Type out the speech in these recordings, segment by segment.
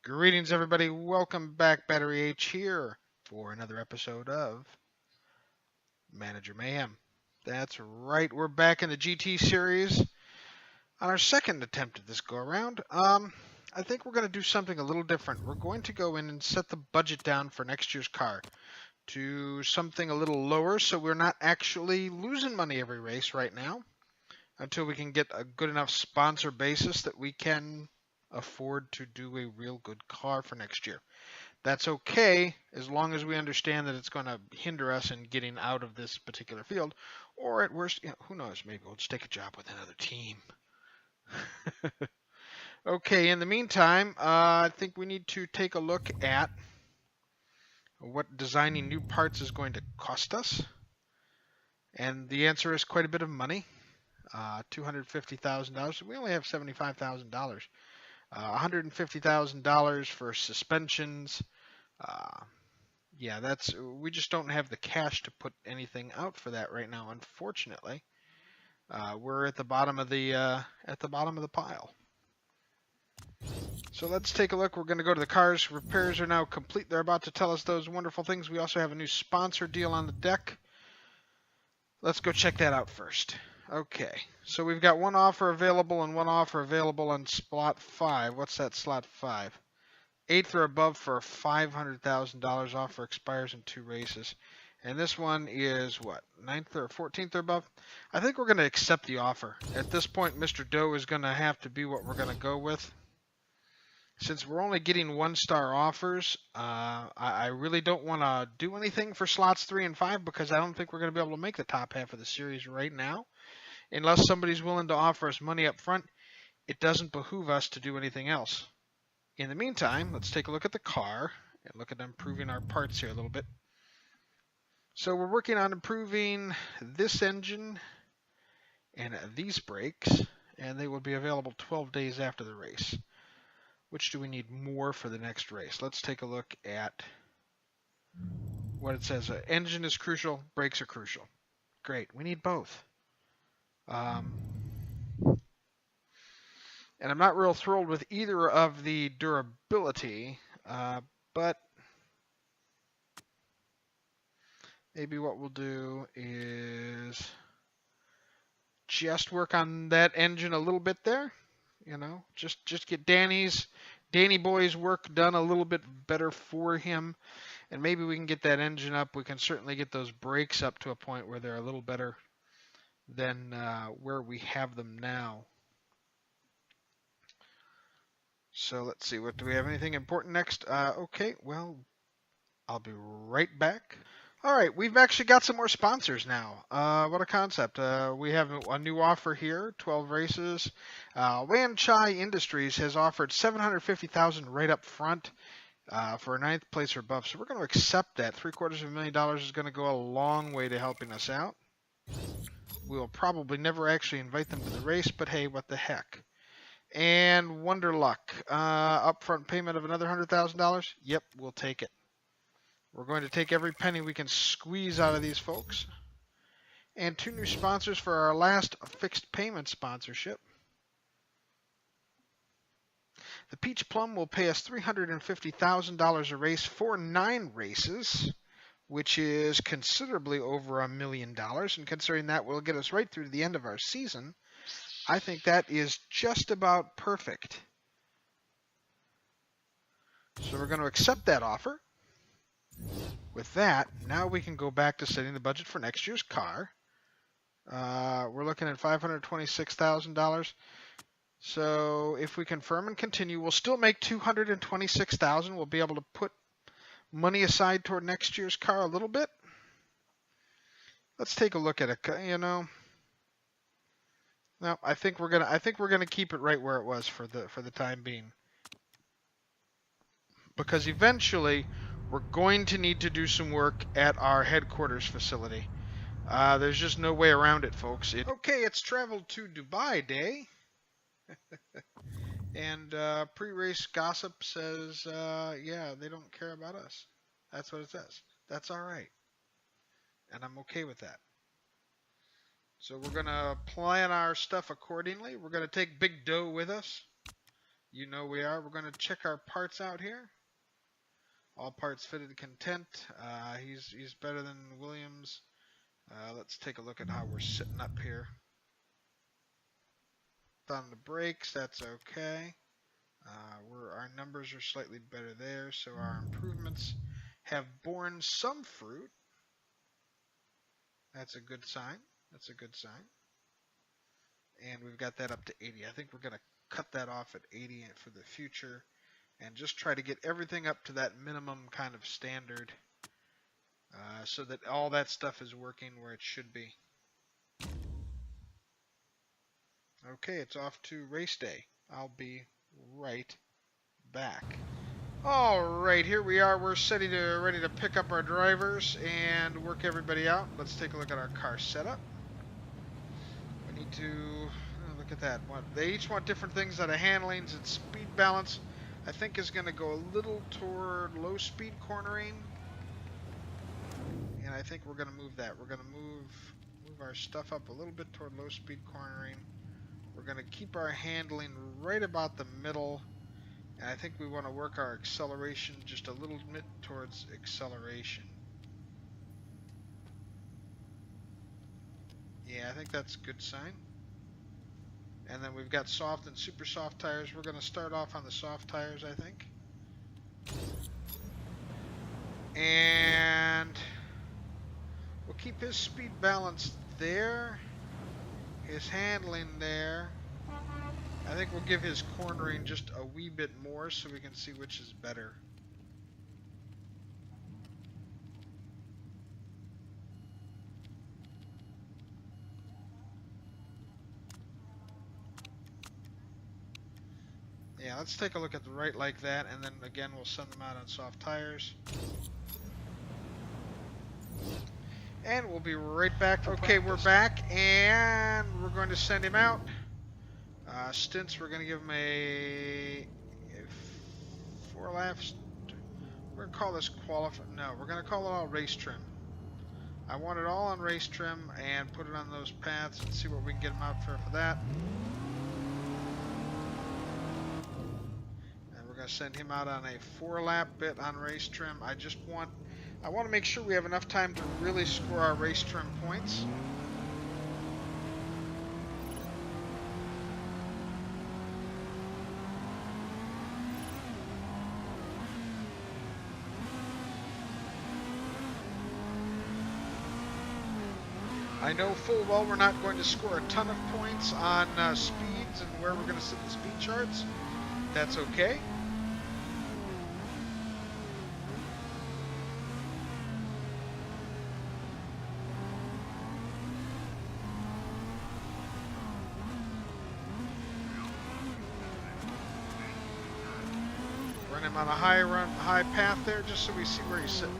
Greetings, everybody. Welcome back. Battery H here for another episode of Manager Mayhem. That's right. We're back in the GT series on our second attempt at this go-around. I think we're going to do something a little different. We're going to go in and set the budget down for next year's car to something a little lower so we're not actually losing money every race right now until we can get a good enough sponsor basis that we can afford to do a real good car for next year. That's okay as long as we understand that it's going to hinder us in getting out of this particular field, or at worst, who knows, maybe we'll just take a job with another team. Okay, in the meantime, I think we need to take a look at what designing new parts is going to cost us. And the answer is quite a bit of money, $250,000. We only have $75,000. $150,000 for suspensions. Yeah, we just don't have the cash to put anything out for that right now. Unfortunately, we're at the bottom of the pile. So let's take a look. We're going to go to the cars. Repairs are now complete. They're about to tell us those wonderful things. We also have a new sponsor deal on the deck. Let's go check that out first. Okay, so we've got one offer available and one offer available on slot 5. What's that slot 5? 8th or above for a $500,000 offer expires in 2 races. And this one is what, 9th or 14th or above? I think we're going to accept the offer. At this point, Mr. Doe is going to have to be what we're going to go with. Since we're only getting 1-star offers, I really don't want to do anything for slots 3 and 5 because I don't think we're going to be able to make the top half of the series right now. Unless somebody's willing to offer us money up front, it doesn't behoove us to do anything else. In the meantime, let's take a look at the car and look at improving our parts here a little bit. So we're working on improving this engine and these brakes, and they will be available 12 days after the race. Which do we need more for the next race? Let's take a look at what it says. Engine is crucial, brakes are crucial. Great, we need both. And I'm not real thrilled with either of the durability, but maybe what we'll do is just work on that engine a little bit there. Just get Danny Boy's work done a little bit better for him, and maybe we can get that engine up. We can certainly get those brakes up to a point where they're a little better than where we have them now. So let's see, what do we have? Anything important next? Okay, well, I'll be right back. All right, we've actually got some more sponsors now. What a concept. We have a new offer here, 12 races. Wan Chai Industries has offered $750,000 right up front for a 9th place or above. So we're going to accept that. $750,000 is going to go a long way to helping us out. We will probably never actually invite them to the race, but hey, what the heck. And Wonder Luck, upfront payment of another $100,000. Yep, we'll take it. We're going to take every penny we can squeeze out of these folks. And 2 new sponsors for our last fixed payment sponsorship. The Peach Plum will pay us $350,000 a race for 9 races, which is considerably over $1 million. And considering that will get us right through to the end of our season, I think that is just about perfect. So we're going to accept that offer. With that, now we can go back to setting the budget for next year's car. We're looking at $526,000. So if we confirm and continue, we'll still make $226,000. We'll be able to put money aside toward next year's car a little bit. Let's take a look at it. No, I think we're gonna keep it right where it was for the time being, because eventually we're going to need to do some work at our headquarters facility. There's just no way around it, folks. Okay, it's traveled to Dubai day. And pre-race gossip says, yeah, they don't care about us. That's what it says. That's all right. And I'm okay with that. So we're going to plan our stuff accordingly. We're going to take Big Doe with us. You know we are. We're going to check our parts out here. All parts fitted content. He's better than Williams. Let's take a look at how we're sitting up here. On the brakes, that's okay. Our numbers are slightly better there, so our improvements have borne some fruit. That's a good sign. That's a good sign. And we've got that up to 80. I think we're going to cut that off at 80 for the future and just try to get everything up to that minimum kind of standard so that all that stuff is working where it should be. Okay, it's off to race day. I'll be right back. All right, here we are. We're ready to pick up our drivers and work everybody out. Let's take a look at our car setup. We need to look at that. They each want different things out of handlings and speed balance. I think is going to go a little toward low speed cornering, and I think we're going to move that. We're going to move our stuff up a little bit toward low speed cornering. We're going to keep our handling right about the middle. And I think we want to work our acceleration just a little bit towards acceleration. Yeah, I think that's a good sign. And then we've got soft and super soft tires. We're going to start off on the soft tires, I think. And we'll keep his speed balance there. His handling there. I think we'll give his cornering just a wee bit more so we can see which is better. Yeah, let's take a look at the right like that, and then again we'll send them out on soft tires. And we'll be right back. Okay, we're back, and we're going to send him out. Stints, we're going to give him a 4 laps. We're going to call this no, we're going to call it all race trim. I want it all on race trim and put it on those paths and see what we can get him out for that. And we're going to send him out on a 4-lap bit on race trim. I want to make sure we have enough time to really score our race trim points. I know full well we're not going to score a ton of points on speeds and where we're going to sit the speed charts. That's okay. Run him on a high path there just so we see where he's sitting.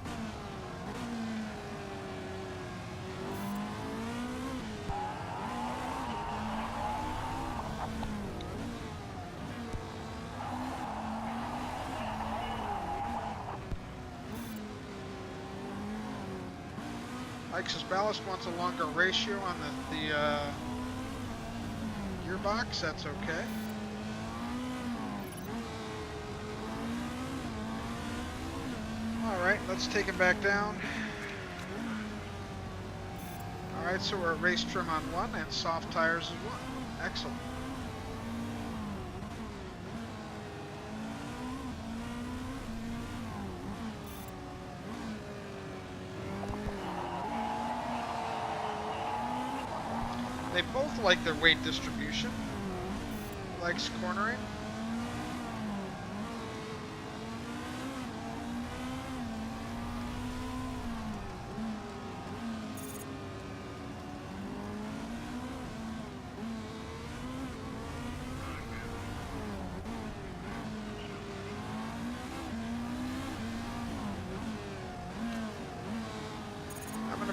Ike's ballast wants a longer ratio on the gearbox. That's okay. Alright, let's take him back down. Alright, so we're at race trim on 1 and soft tires is 1. Excellent. They both like their weight distribution. Likes cornering.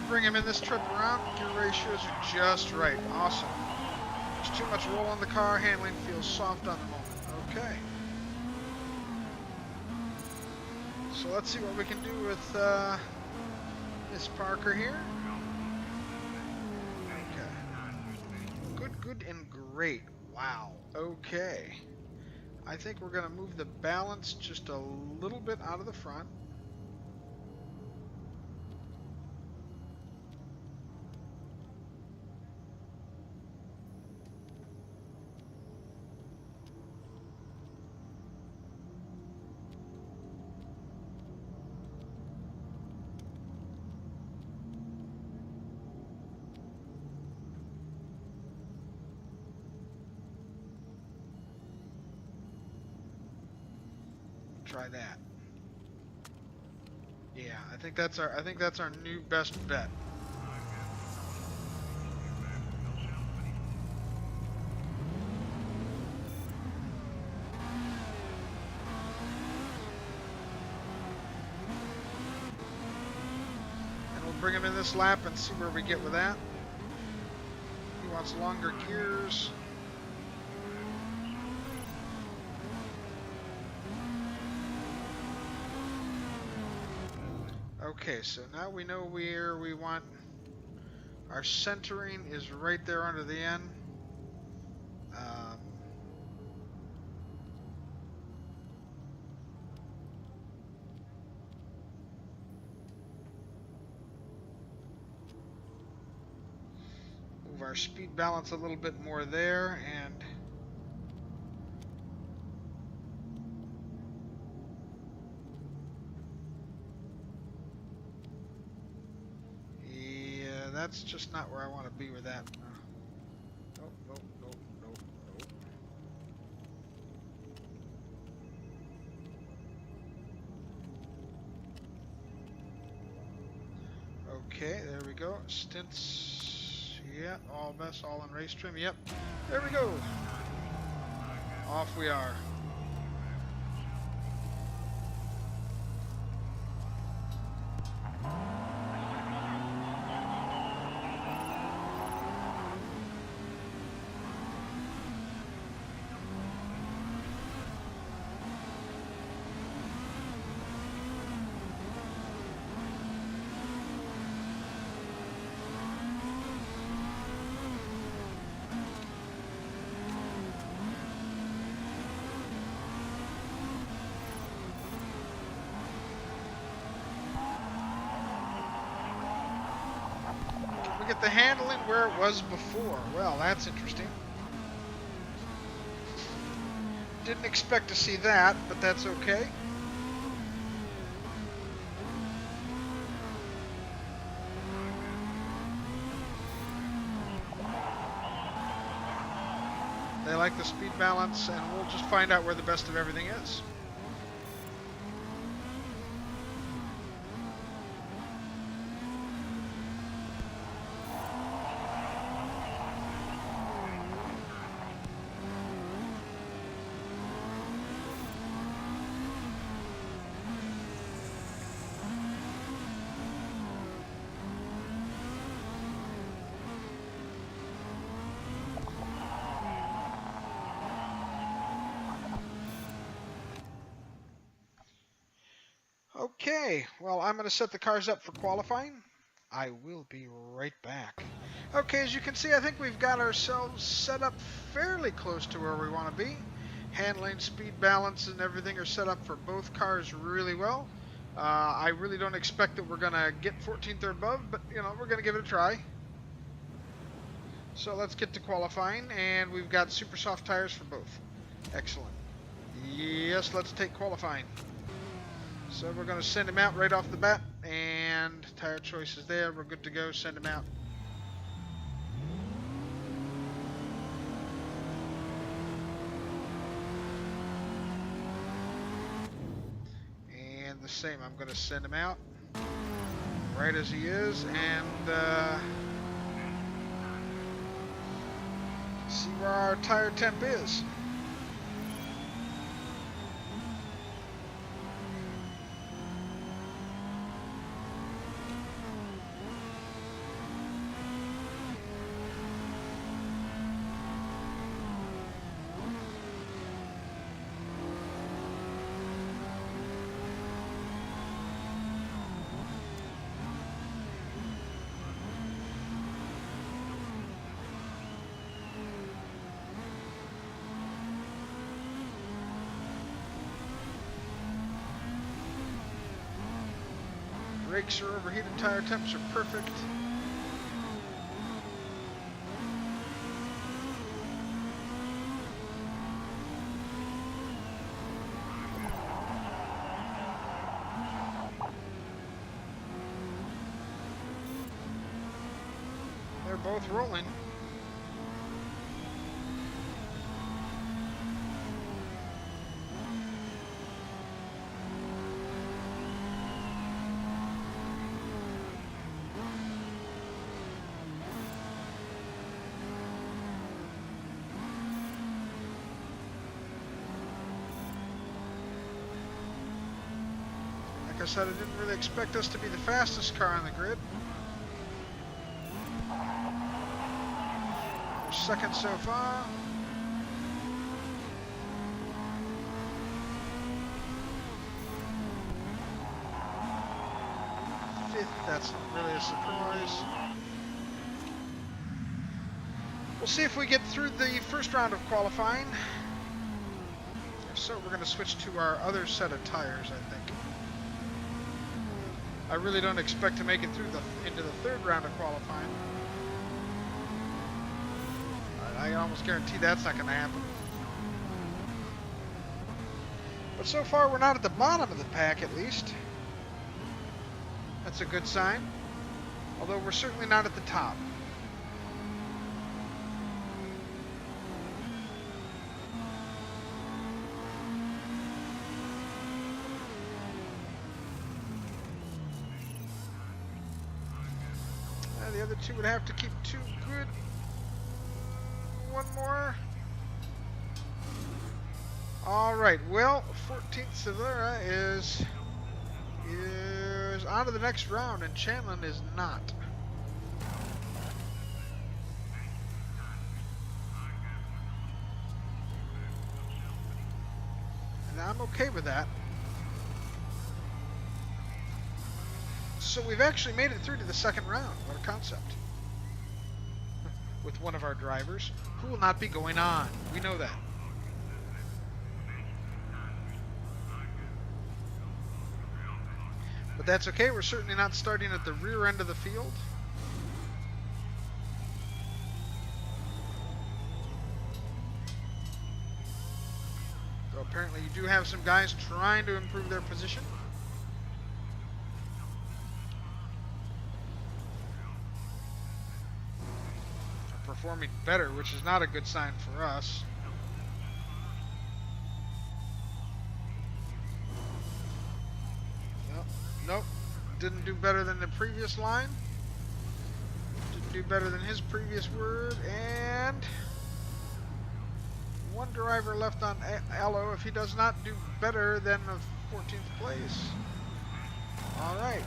Bring him in this trip around. Gear ratios are just right. Awesome. There's too much roll on the car. Handling feels soft on the moment. Okay. So let's see what we can do with Miss Parker here. Okay. Good, and great. Wow. Okay. I think we're going to move the balance just a little bit out of the front. Try that. Yeah, I think that's our new best bet. And we'll bring him in this lap and see where we get with that. He wants longer gears. Okay, so now we know where we want. Our centering is right there under the end. Move our speed balance a little bit more there, and that's just not where I want to be with that. Nope, nope, nope, nope, nope. Okay, there we go. Stints. Yeah, all best, all in race trim. Yep. There we go. Off we are. We get the handling where it was before. Well, that's interesting. Didn't expect to see that, but that's okay. They like the speed balance, and we'll just find out where the best of everything is. Okay, well, I'm going to set the cars up for qualifying. I will be right back. Okay, as you can see, I think we've got ourselves set up fairly close to where we want to be. Handling, speed balance, and everything are set up for both cars really well. I really don't expect that we're going to get 14th or above, but, you know, we're going to give it a try. So let's get to qualifying, and we've got super soft tires for both. Excellent. Yes, let's take qualifying. So we're going to send him out right off the bat, and tire choice is there. We're good to go. Send him out. And the same, I'm going to send him out right as he is, and see where our tire temp is. Brakes are overheated, tire temps are perfect. They're both rolling. Like I said, I didn't really expect us to be the fastest car on the grid. We're second so far. Fifth, that's not really a surprise. We'll see if we get through the first round of qualifying. If so, we're going to switch to our other set of tires, I think. I really don't expect to make it through into the third round of qualifying. I almost guarantee that's not going to happen. But so far, we're not at the bottom of the pack, at least. That's a good sign. Although we're certainly not at the top. The other two would have to keep 2 good. One more. All right. Well, 14th Severa is on to the next round, and Chandlin is not. And I'm okay with that. So we've actually made it through to the second round. What a concept. With one of our drivers who will not be going on. We know that. But that's okay. We're certainly not starting at the rear end of the field. So apparently you do have some guys trying to improve their position. Performing better, which is not a good sign for us. Nope. Didn't do better than the previous line. Didn't do better than his previous word. And one driver left on Elo if he does not do better than the 14th place. All right.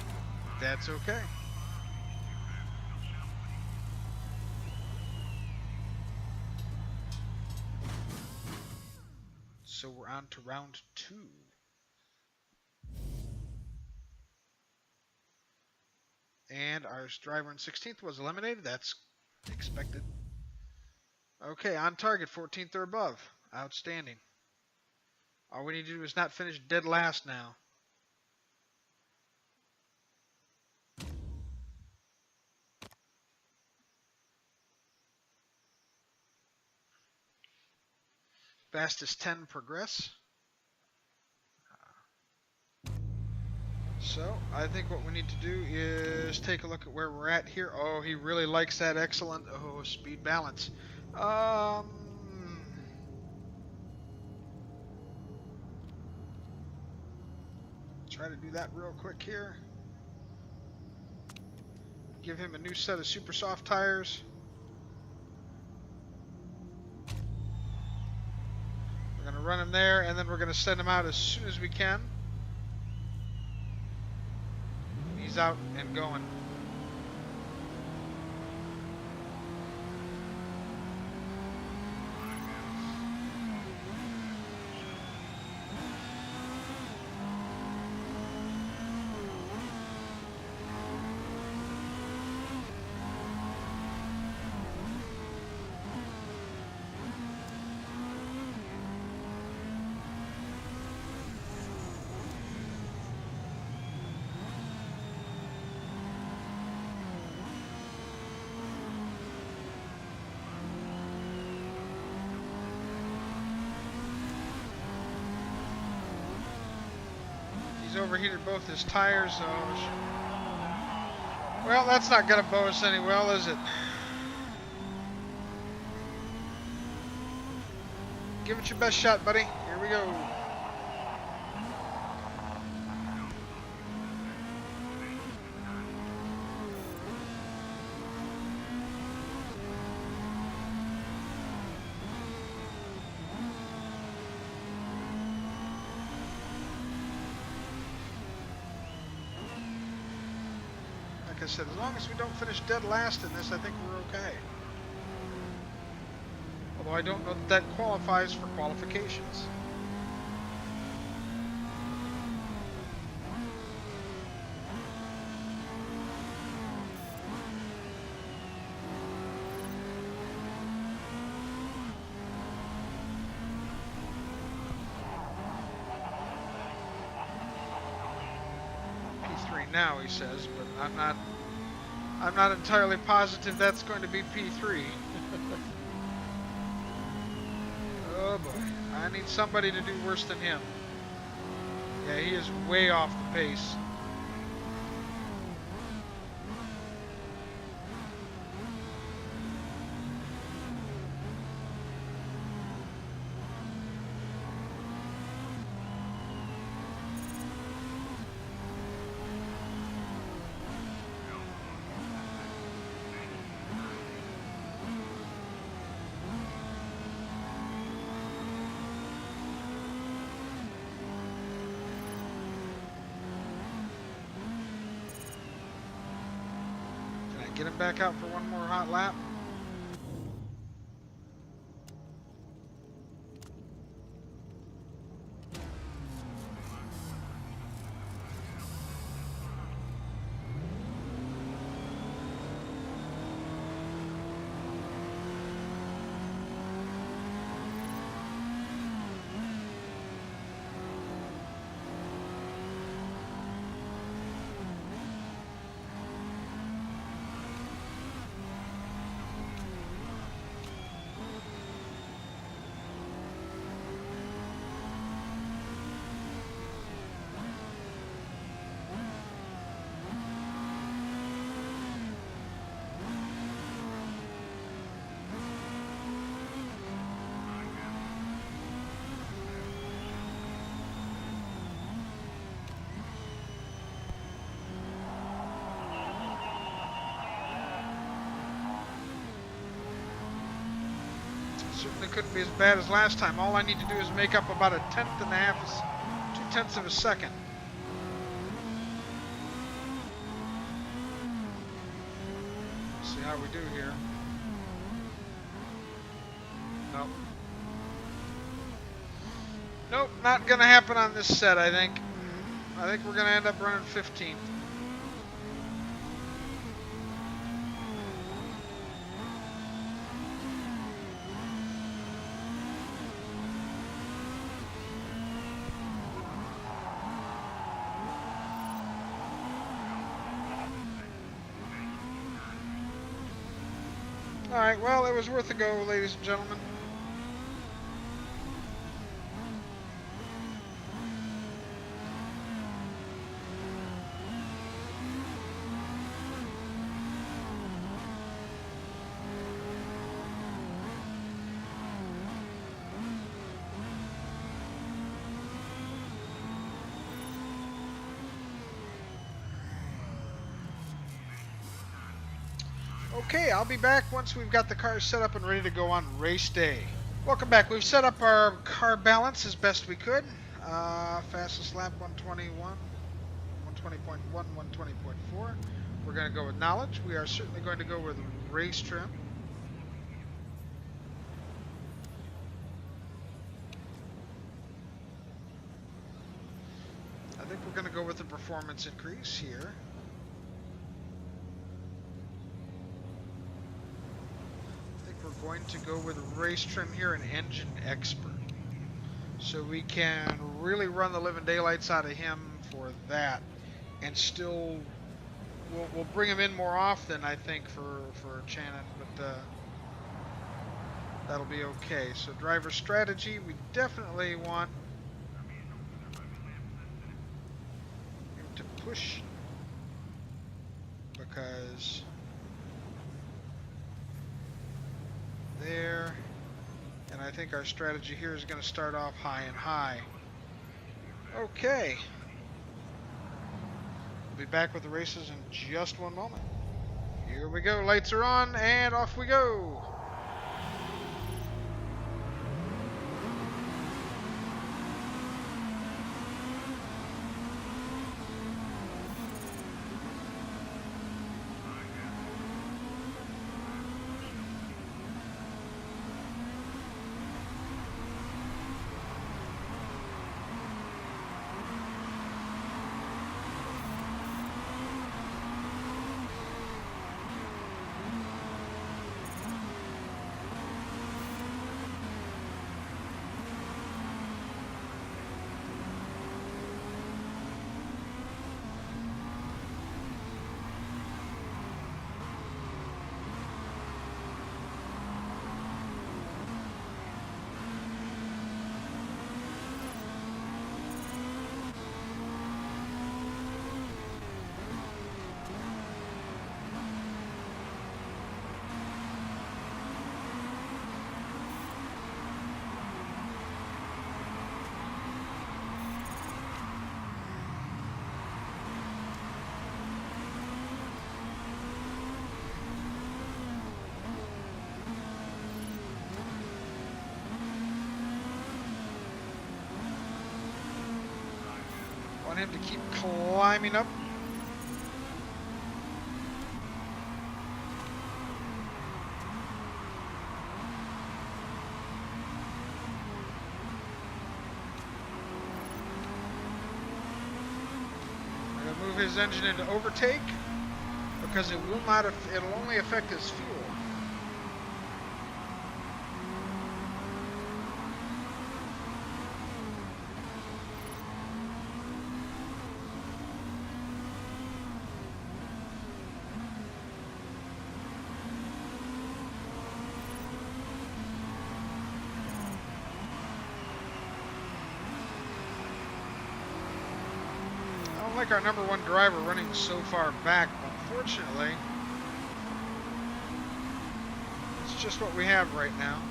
That's okay. So we're on to round 2. And our driver in 16th was eliminated. That's expected. Okay, on target, 14th or above. Outstanding. All we need to do is not finish dead last now. Fastest 10 progress. So I think what we need to do is take a look at where we're at here. Oh, he really likes that excellent speed balance. Try to do that real quick here. Give him a new set of super soft tires. We're going to run him there, and then we're going to send him out as soon as we can. He's out and going. overheated both his tires. Oh, well, that's not going to bow us any well, is it? Give it your best shot, buddy. Here we go. Like I said, as long as we don't finish dead last in this, I think we're okay. Although I don't know that that qualifies for qualifications. P3 now, he says, but I'm not entirely positive that's going to be P3. Oh boy, I need somebody to do worse than him. Yeah, he is way off the pace. Get him back out for one more hot lap. Certainly couldn't be as bad as last time. All I need to do is make up about 2/10 of a second. See how we do here. Nope. Nope, not gonna happen on this set, I think. I think we're gonna end up running 15th. Alright, well, it was worth a go, ladies and gentlemen. Okay, I'll be back once we've got the cars set up and ready to go on race day. Welcome back. We've set up our car balance as best we could. Fastest lap 121, 120.1, 120.4. We're going to go with knowledge. We are certainly going to go with race trim. I think we're going to go with the performance increase here. We're going to go with race trim here and engine expert. So we can really run the living daylights out of him for that. And still, we'll bring him in more often, I think, for Shannon. But that'll be okay. So driver strategy, we definitely want Swoosh. Because there, and I think our strategy here is going to start off high and high. Okay. We'll be back with the races in just one moment. Here we go. Lights are on, and off we go. Want him to keep climbing up. I'm going to move his engine into overtake because it will not, it'll only affect his fuel. Like our number one driver running so far back, unfortunately. It's just what we have right now.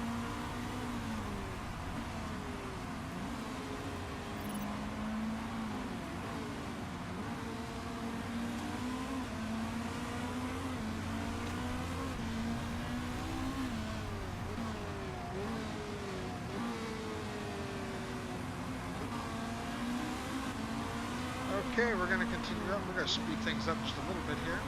Okay, we're going to continue up. We're going to speed things up just a little bit here.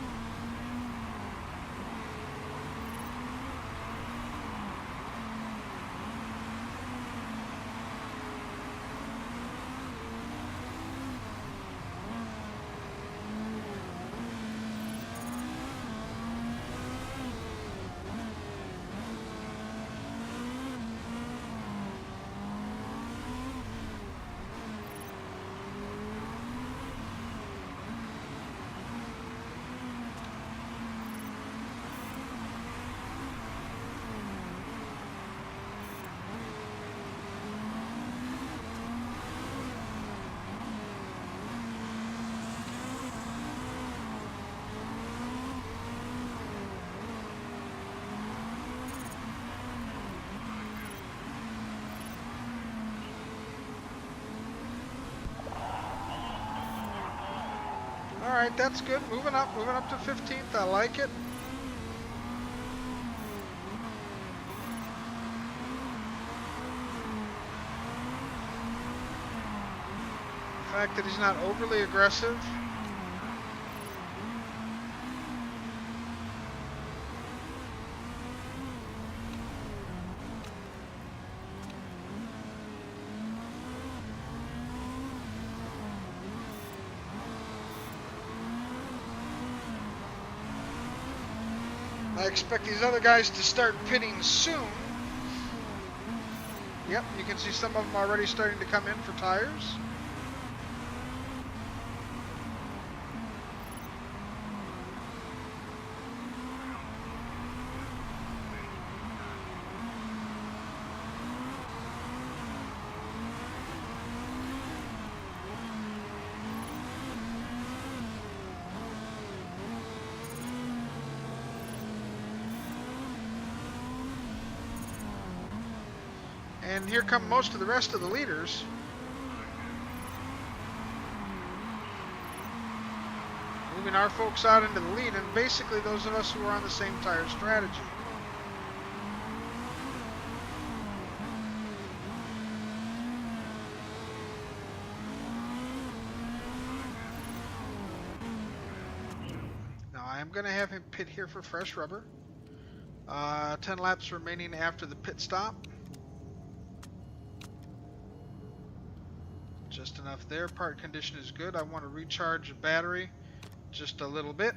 Alright, that's good. Moving up to 15th. I like it. The fact that he's not overly aggressive. I expect these other guys to start pitting soon. Yep, you can see some of them already starting to come in for tires. And here come most of the rest of the leaders. Moving our folks out into the lead, and basically those of us who are on the same tire strategy. Now I am going to have him pit here for fresh rubber. 10 laps remaining after the pit stop. Just enough there. Part condition is good. I want to recharge the battery just a little bit.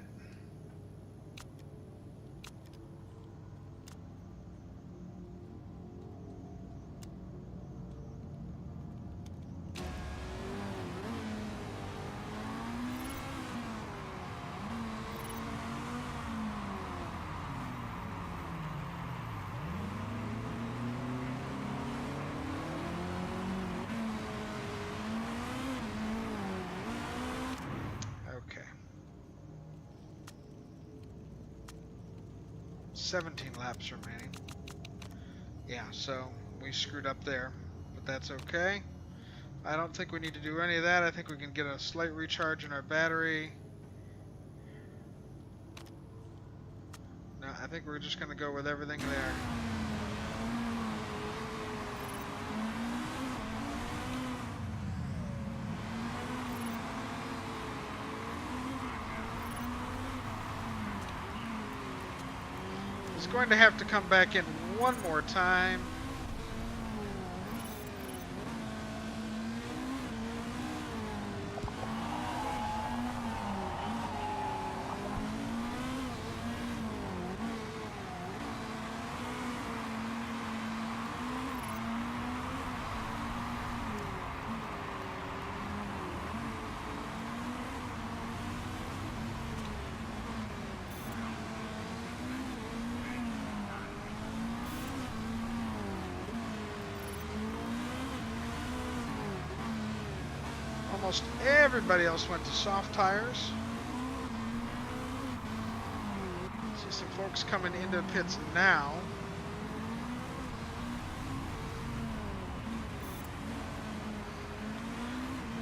Okay. 17 laps remaining. Yeah, so we screwed up there, but that's okay. I don't think we need to do any of that. I think we can get a slight recharge in our battery. No, I think we're just going to go with everything there. He's going to have to come back in one more time. Almost everybody else went to soft tires. See some folks coming into the pits now.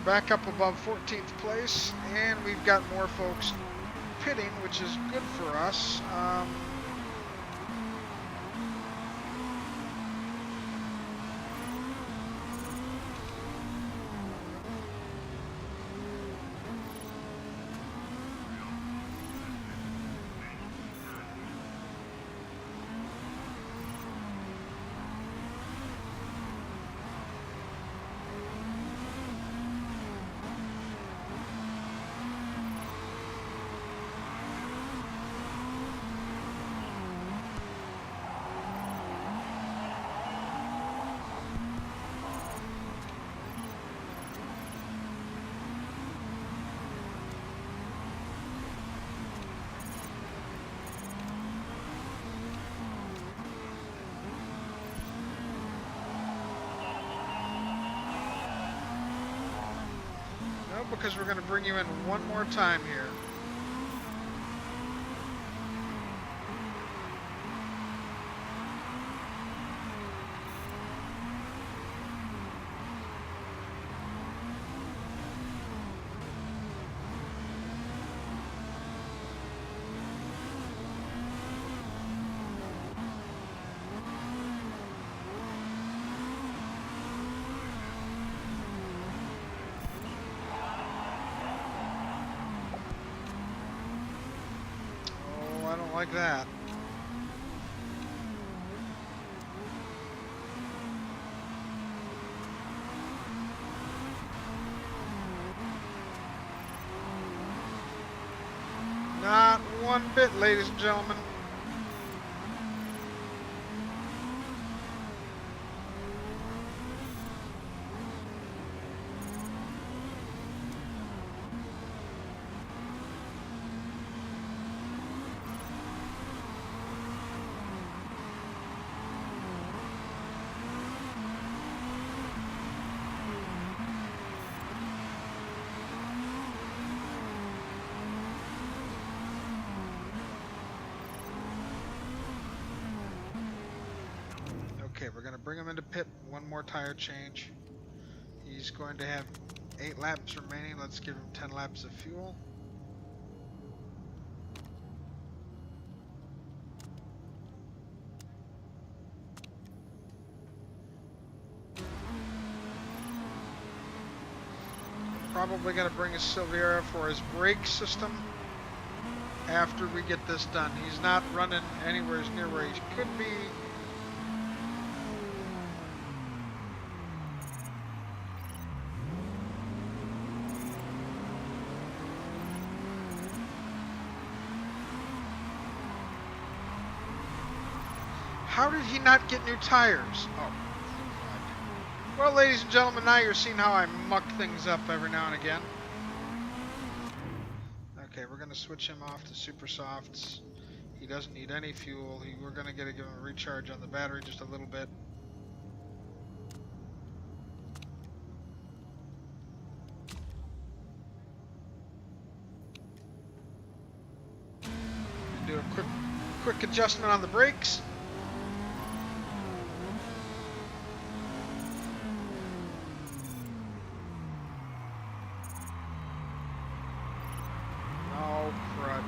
Back up above 14th place, and we've got more folks pitting, which is good for us. Because we're going to bring you in one more time here. Like that. Not one bit, ladies and gentlemen. Okay, we're going to bring him into pit. One more tire change. He's going to have 8 laps remaining. Let's give him 10 laps of fuel. Probably going to bring a Silviera for his brake system after we get this done. He's not running anywhere near where he could be. How did he not get new tires? Oh. Well, ladies and gentlemen, now you're seeing how I muck things up every now and again. Okay, we're going to switch him off to super softs. He doesn't need any fuel. We're going to give him a recharge on the battery just a little bit. Do a quick adjustment on the brakes. Oh, crud.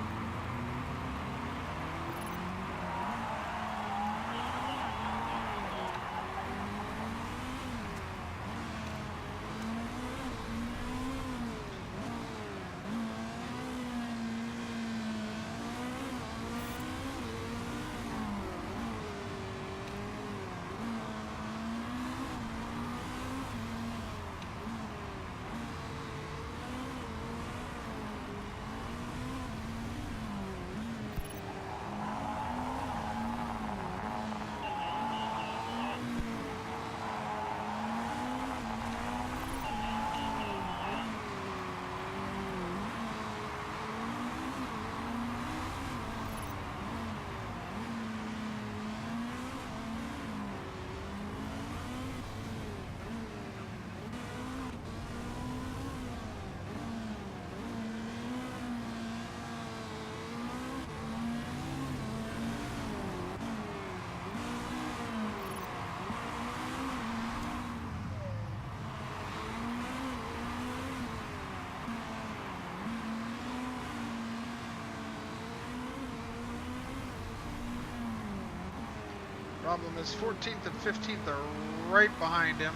Problem is 14th and 15th are right behind him.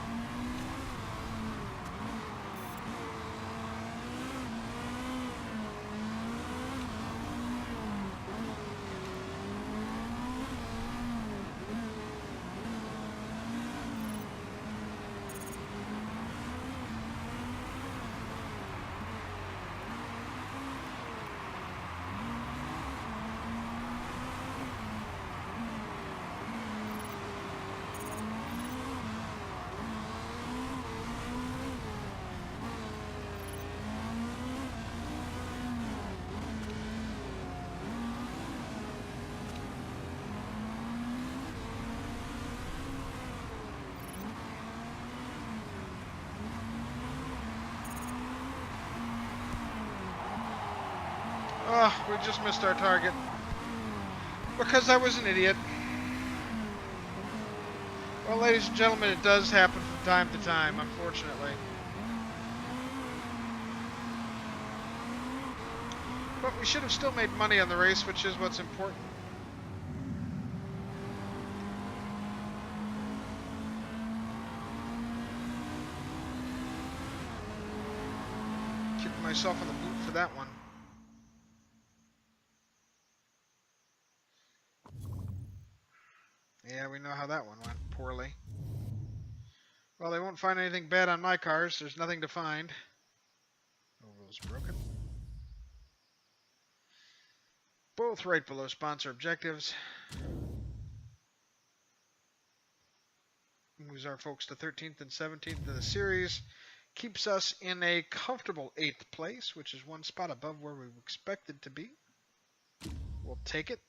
Oh, we just missed our target. Because I was an idiot. Well, ladies and gentlemen, it does happen from time to time, unfortunately. But we should have still made money on the race, which is what's important. Kicked myself in the boot for that one. Yeah, we know how that one went poorly. Well, they won't find anything bad on my cars. There's nothing to find. Oval's broken. Both right below sponsor objectives. Moves our folks to 13th and 17th of the series. Keeps us in a comfortable 8th place, which is one spot above where we expected to be. We'll take it.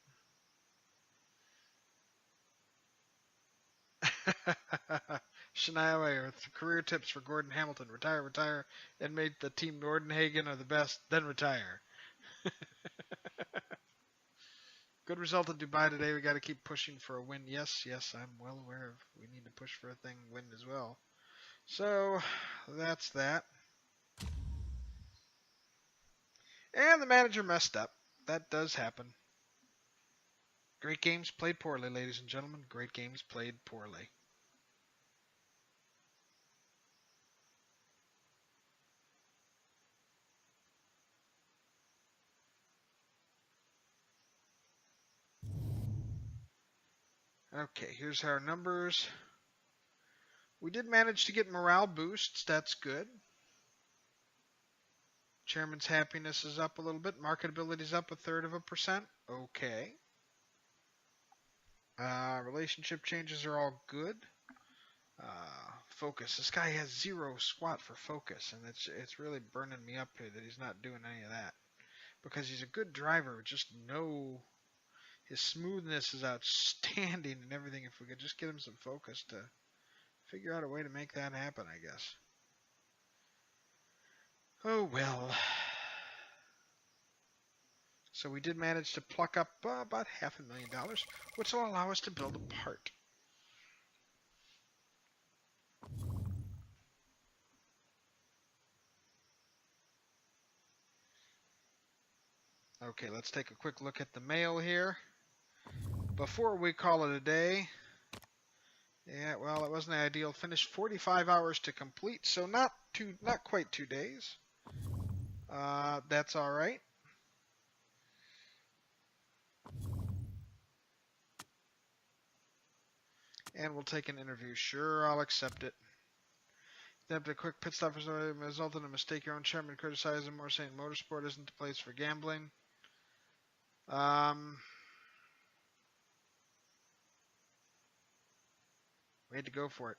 Shania Way with career tips for Gordon Hamilton. Retire, and make the team Nordenhagen are the best, then retire. Good result in Dubai today. We got to keep pushing for a win. Yes, I'm well aware of we need to push for a win as well. So that's that. And the manager messed up. That does happen. Great games played poorly, ladies and gentlemen. Great games played poorly. Okay, here's our numbers. We did manage to get morale boosts. That's good. Chairman's happiness is up a little bit. Marketability is up 1/3%. Okay. Relationship changes are all good. Focus. This guy has 0 squat for focus, and it's really burning me up here that he's not doing any of that. Because he's a good driver, just no... His smoothness is outstanding and everything. If we could just get him some focus to figure out a way to make that happen, I guess. Oh, well. So we did manage to pluck up about $500,000, which will allow us to build a part. Okay, let's take a quick look at the mail here. Before we call it a day, yeah, well, it wasn't the ideal finish. 45 hours to complete, so not quite 2 days. That's all right. And we'll take an interview. Sure, I'll accept it. Attempt a quick pit stop resulted in a mistake. Your own chairman criticized him more, saying motorsport isn't the place for gambling. We had to go for it.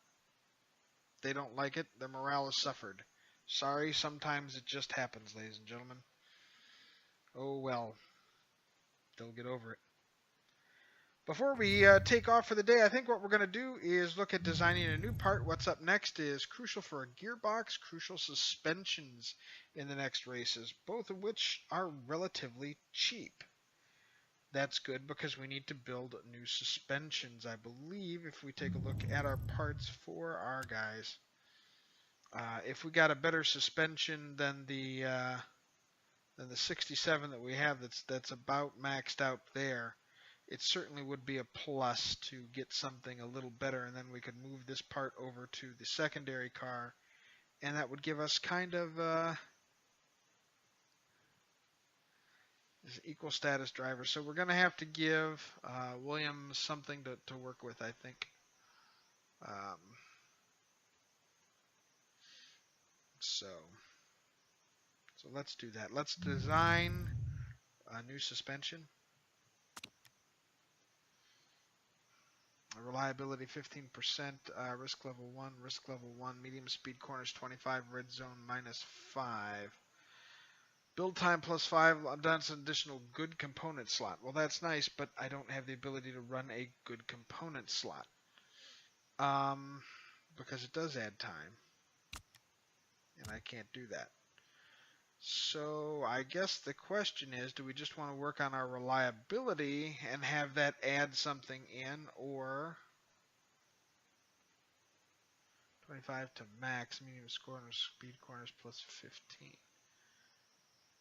They don't like it. Their morale has suffered. Sorry, sometimes it just happens, ladies and gentlemen. Oh well. They'll get over it. Before we take off for the day, I think what we're going to do is look at designing a new part. What's up next is crucial for a gearbox, crucial suspensions in the next races, both of which are relatively cheap. That's good because we need to build new suspensions, I believe, if we take a look at our parts for our guys. If we got a better suspension than the 67 that we have that's about maxed out there, it certainly would be a plus to get something a little better, and then we could move this part over to the secondary car, and that would give us kind of equal status driver. So we're going to have to give William something to work with, I think. So let's do that. Let's design a new suspension. Reliability 15%, risk level 1, medium speed corners 25, red zone -5. Build time +5, I've done some additional good component slot. Well, that's nice, but I don't have the ability to run a good component slot. Because it does add time. And I can't do that. So I guess the question is, do we just want to work on our reliability and have that add something in, or 25 to max, medium corners, speed corners +15.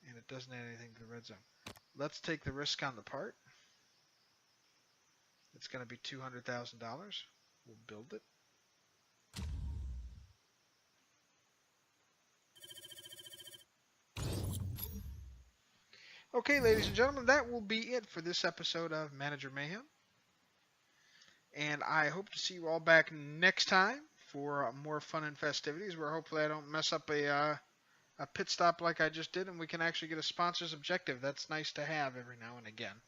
And it doesn't add anything to the red zone. Let's take the risk on the part. It's going to be $200,000. We'll build it. Okay, ladies and gentlemen, that will be it for this episode of Manager Mayhem. And I hope to see you all back next time for more fun and festivities, where hopefully I don't mess up a pit stop like I just did, and we can actually get a sponsor's objective. That's nice to have every now and again.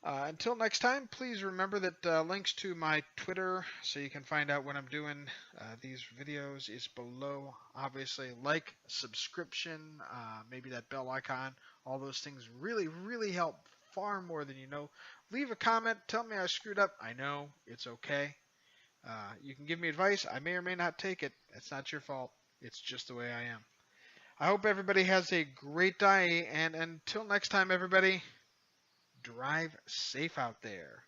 Until next time, please remember that links to my Twitter, so you can find out when I'm doing these videos, is below. Obviously, like, subscription, maybe that bell icon. All those things really, really help, far more than you know. Leave a comment. Tell me I screwed up. I know. It's okay. You can give me advice. I may or may not take it. It's not your fault. It's just the way I am. I hope everybody has a great day, and until next time, everybody, drive safe out there.